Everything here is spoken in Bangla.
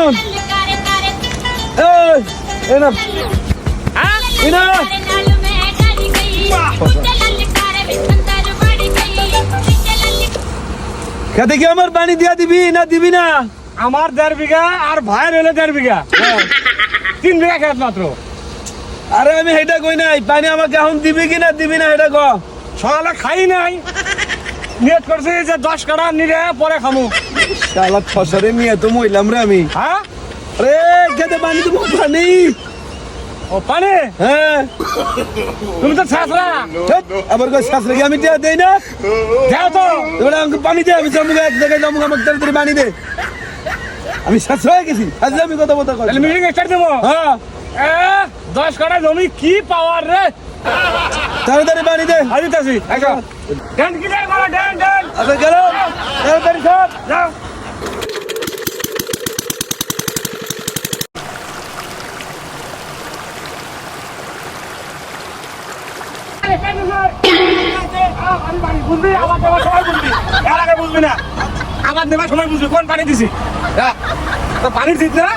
কেমন এই না এই না খেতে কি আমার পানি দিয়া দিবি না দিবি না? আমার 1.5 বিঘা আর ভাইয়ের হলো 1.5 বিঘা, 3 বিঘা খেত মাত্র। আরে আমি এটা কই নাই, পানি আমাকে এখন দিবি কি না দিবি না এটা ক। সকালে খাই নাই, নিয়ত করছি যে 10 কাটা নিলে পরে খামু। শালা ফসরে নিয়ে তো মইলাম রে আমি। হ্যাঁ আরে খেতে পানি দিব পানি। ও পানি, হ্যাঁ তুমি তো ছাত্রা, ধ্যাৎ, আবার কই শাস্ত্রে কি আমি টিয়া দেই না? যাও তো। এবারে আমাকে পানি দে, আমি জমুকে এক জায়গায় জমুকে আমাকে তাড়াতাড়ি পানি দে। আমি শাস্ত্র হয়ে গেছি, আজকে আমি কথা বলতে করি। তাহলে মিটিং স্টার্ট দেবো। হ্যাঁ 10 কাটা জমি কি পাওয়ার রে। তাড়াতাড়ি পানি দে। আমি দিতেছি, আসো। ড্যান ক্লিয়ার করো, ড্যান ড্যান। আচ্ছা গেল, তাড়াতাড়ি সব যাও। বুঝবি আবার দেওয়ার সময় বুঝবি, এর আগে বুঝবি না। আবার দেওয়ার সময় বুঝবি কোন পানি দিছি। পানির দিত না